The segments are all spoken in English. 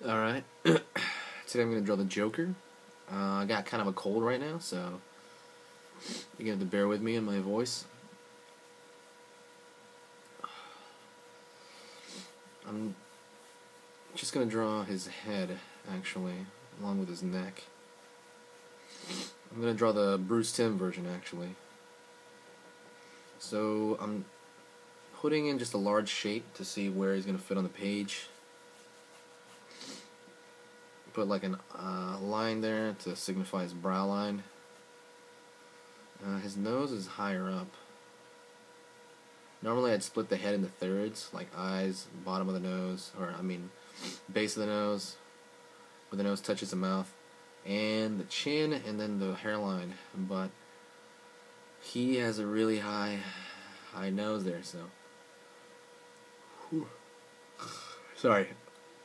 Alright. Today I'm going to draw the Joker. I got kind of a cold right now, so you're going to have to bear with me in my voice. I'm just going to draw his head, actually, along with his neck. I'm going to draw the Bruce Timm version, actually. So I'm putting in just a large shape to see where he's going to fit on the page. Put like a line there to signify his brow line. His nose is higher up. Normally I'd split the head into thirds, like eyes, bottom of the nose, base of the nose, where the nose touches the mouth, and the chin, and then the hairline. But he has a really high nose there, so. Whew. Sorry,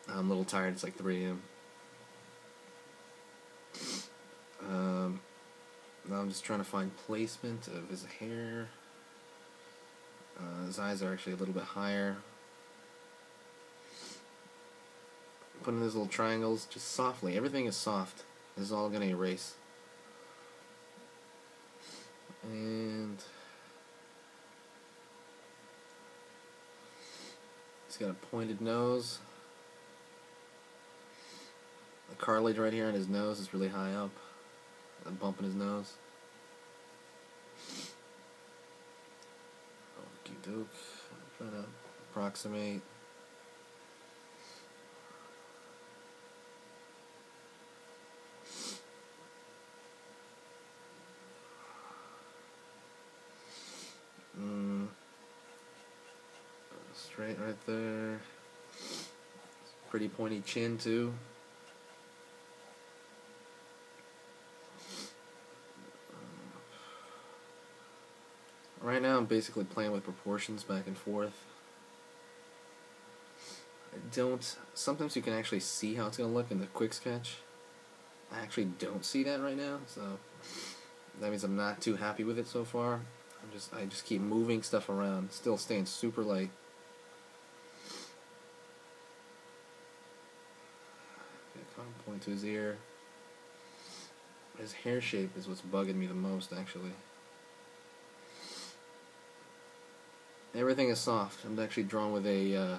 I'm a little tired. It's like 3 a.m. Now I'm just trying to find placement of his hair. His eyes are actually a little bit higher. Putting these little triangles just softly. Everything is soft. This is all going to erase. And he's got a pointed nose. The cartilage right here on his nose is really high up. A bump in his nose. Okie doke. I'm trying to approximate. Straight right there. Pretty pointy chin too. Right now I'm basically playing with proportions back and forth. Sometimes you can actually see how it's going to look in the quick sketch. I actually don't see that right now, so that means I'm not too happy with it so far. I just keep moving stuff around, still staying super light. Kind of point to his ear. His hair shape is what's bugging me the most, actually. Everything is soft. I'm actually drawing with a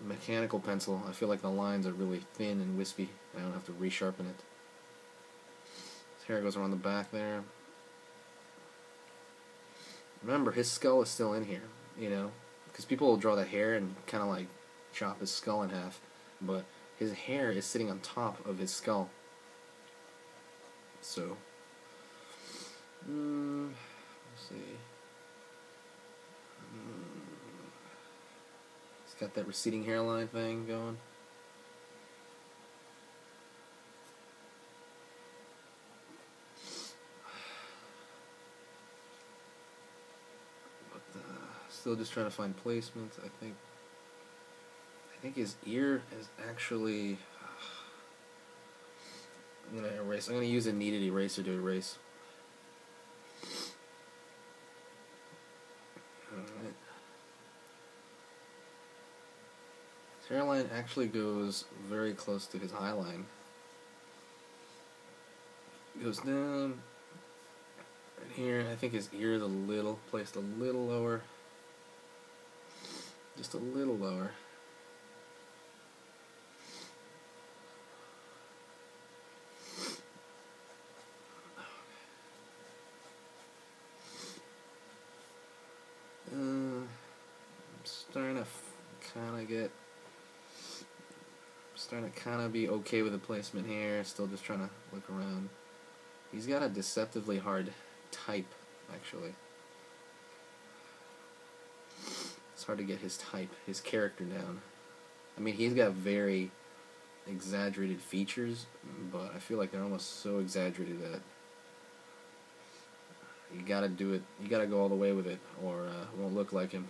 mechanical pencil. I feel like the lines are really thin and wispy. I don't have to resharpen it. His hair goes around the back there. Remember, his skull is still in here, you know, because people will draw the hair and kind of like chop his skull in half, but his hair is sitting on top of his skull. So, let's see. He's got that receding hairline thing going. But still just trying to find placement. I think his ear is actually. I'm gonna erase. I'm gonna use a kneaded eraser to erase. Alright. His hairline actually goes very close to his eye line. It goes down right here. I think his ear is placed a little lower. Just a little lower. I'm starting to kind of be okay with the placement here. Still just trying to look around. He's got a deceptively hard type, actually. It's hard to get his type, his character down. I mean, he's got very exaggerated features, but I feel like they're almost so exaggerated that you gotta do it. You gotta go all the way with it, or it won't look like him.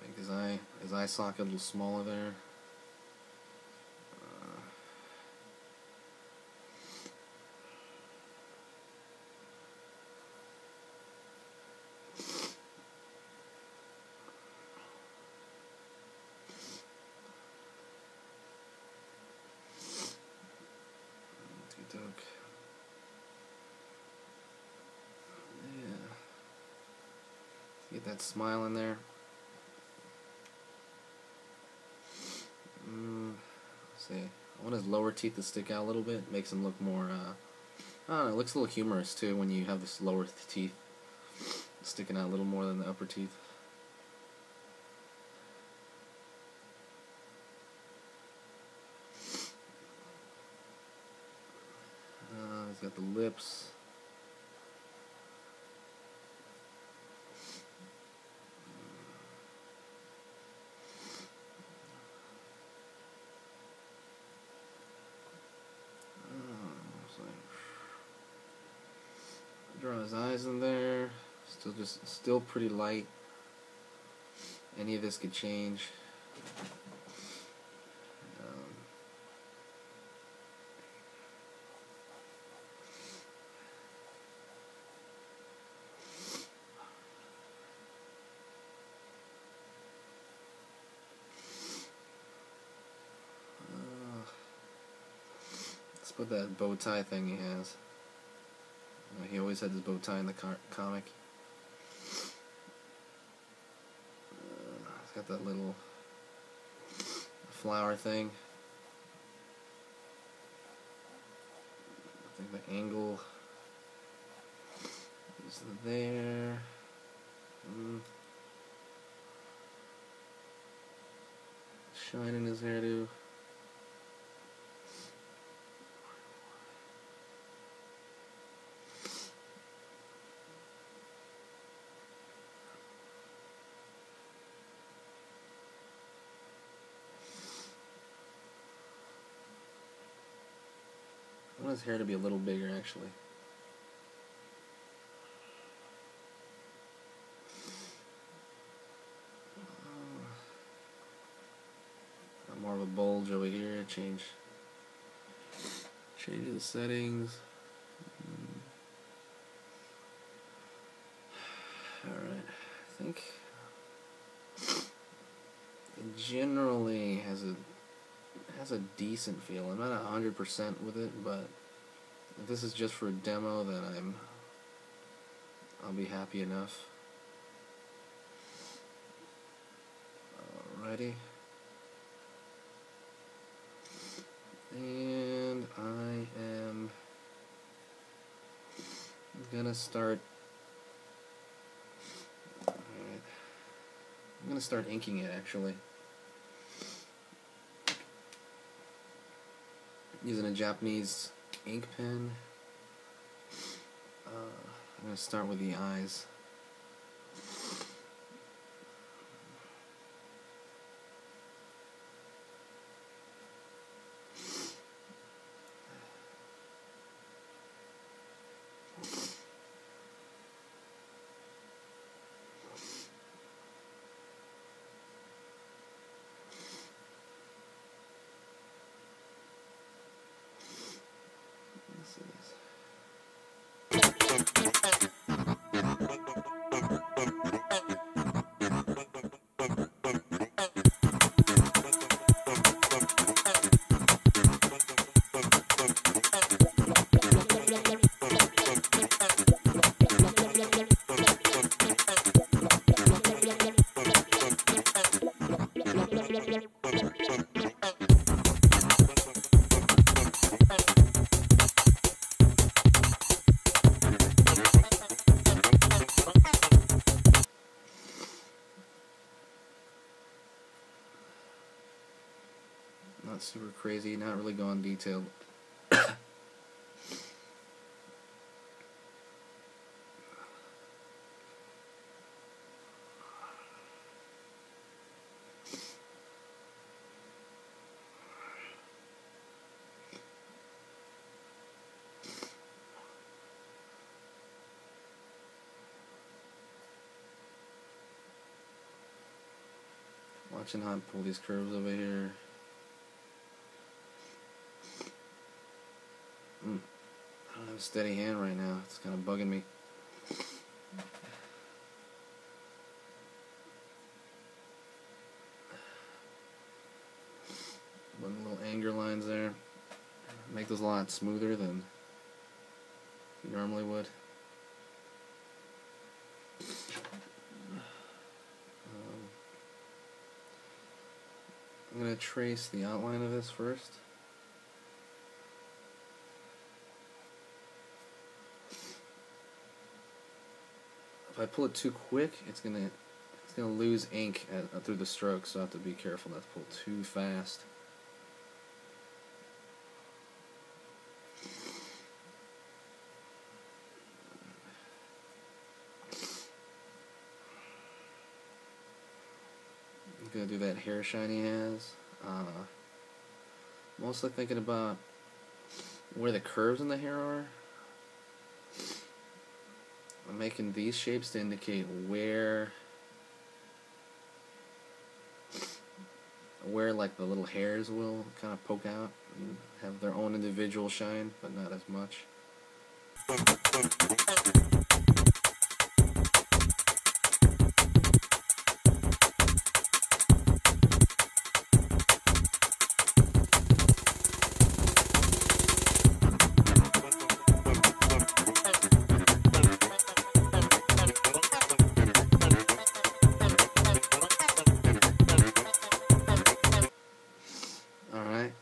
Make his eye socket a little smaller there. Get that smile in there. Let's see. I want his lower teeth to stick out a little bit. Makes him look more, I don't know, it looks a little humorous too when you have this lower teeth sticking out a little more than the upper teeth. He's got the lips. Draw his eyes in there. Still pretty light. Any of this could change. Let's put that bow tie thing he has. He always had this bow tie in the comic. It's got that little flower thing. I think the angle is there. Shine in his hairdo. I want his hair to be a little bigger, actually. Got more of a bulge over here. Change the settings. Alright, I think it generally has a decent feel. I'm not 100% with it, but if this is just for a demo, then I'll be happy enough. Alrighty. And I am gonna start. Alright. I'm gonna start inking it, actually. Using a Japanese ink pen. I'm going to start with the eyes. Not super crazy, not really going detailed. Watching how I pull these curves over here. I don't have a steady hand right now. It's kind of bugging me. Putting little anger lines there. Make those a lot smoother than you normally would. I'm going to trace the outline of this first. If I pull it too quick, it's gonna lose ink through the strokes, so I have to be careful not to pull too fast. I'm gonna do that hair shine he has. Mostly thinking about where the curves in the hair are. I'm making these shapes to indicate where like the little hairs will kind of poke out and have their own individual shine, but not as much.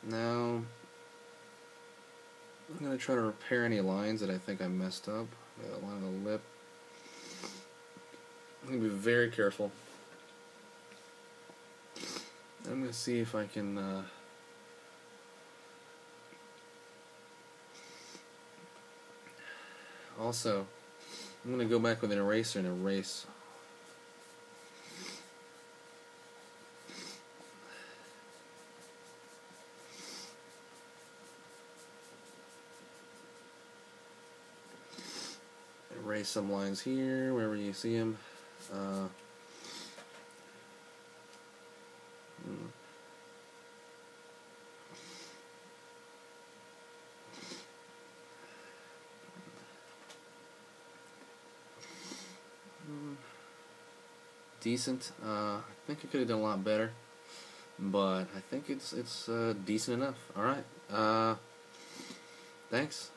Now I'm going to try to repair any lines that I think I messed up. The line of the lip. I'm going to be very careful. I'm going to see if I can also, I'm going to go back with an eraser and erase. Erase some lines here, wherever you see them. Decent. I think I could have done a lot better, but I think it's decent enough. All right. Thanks.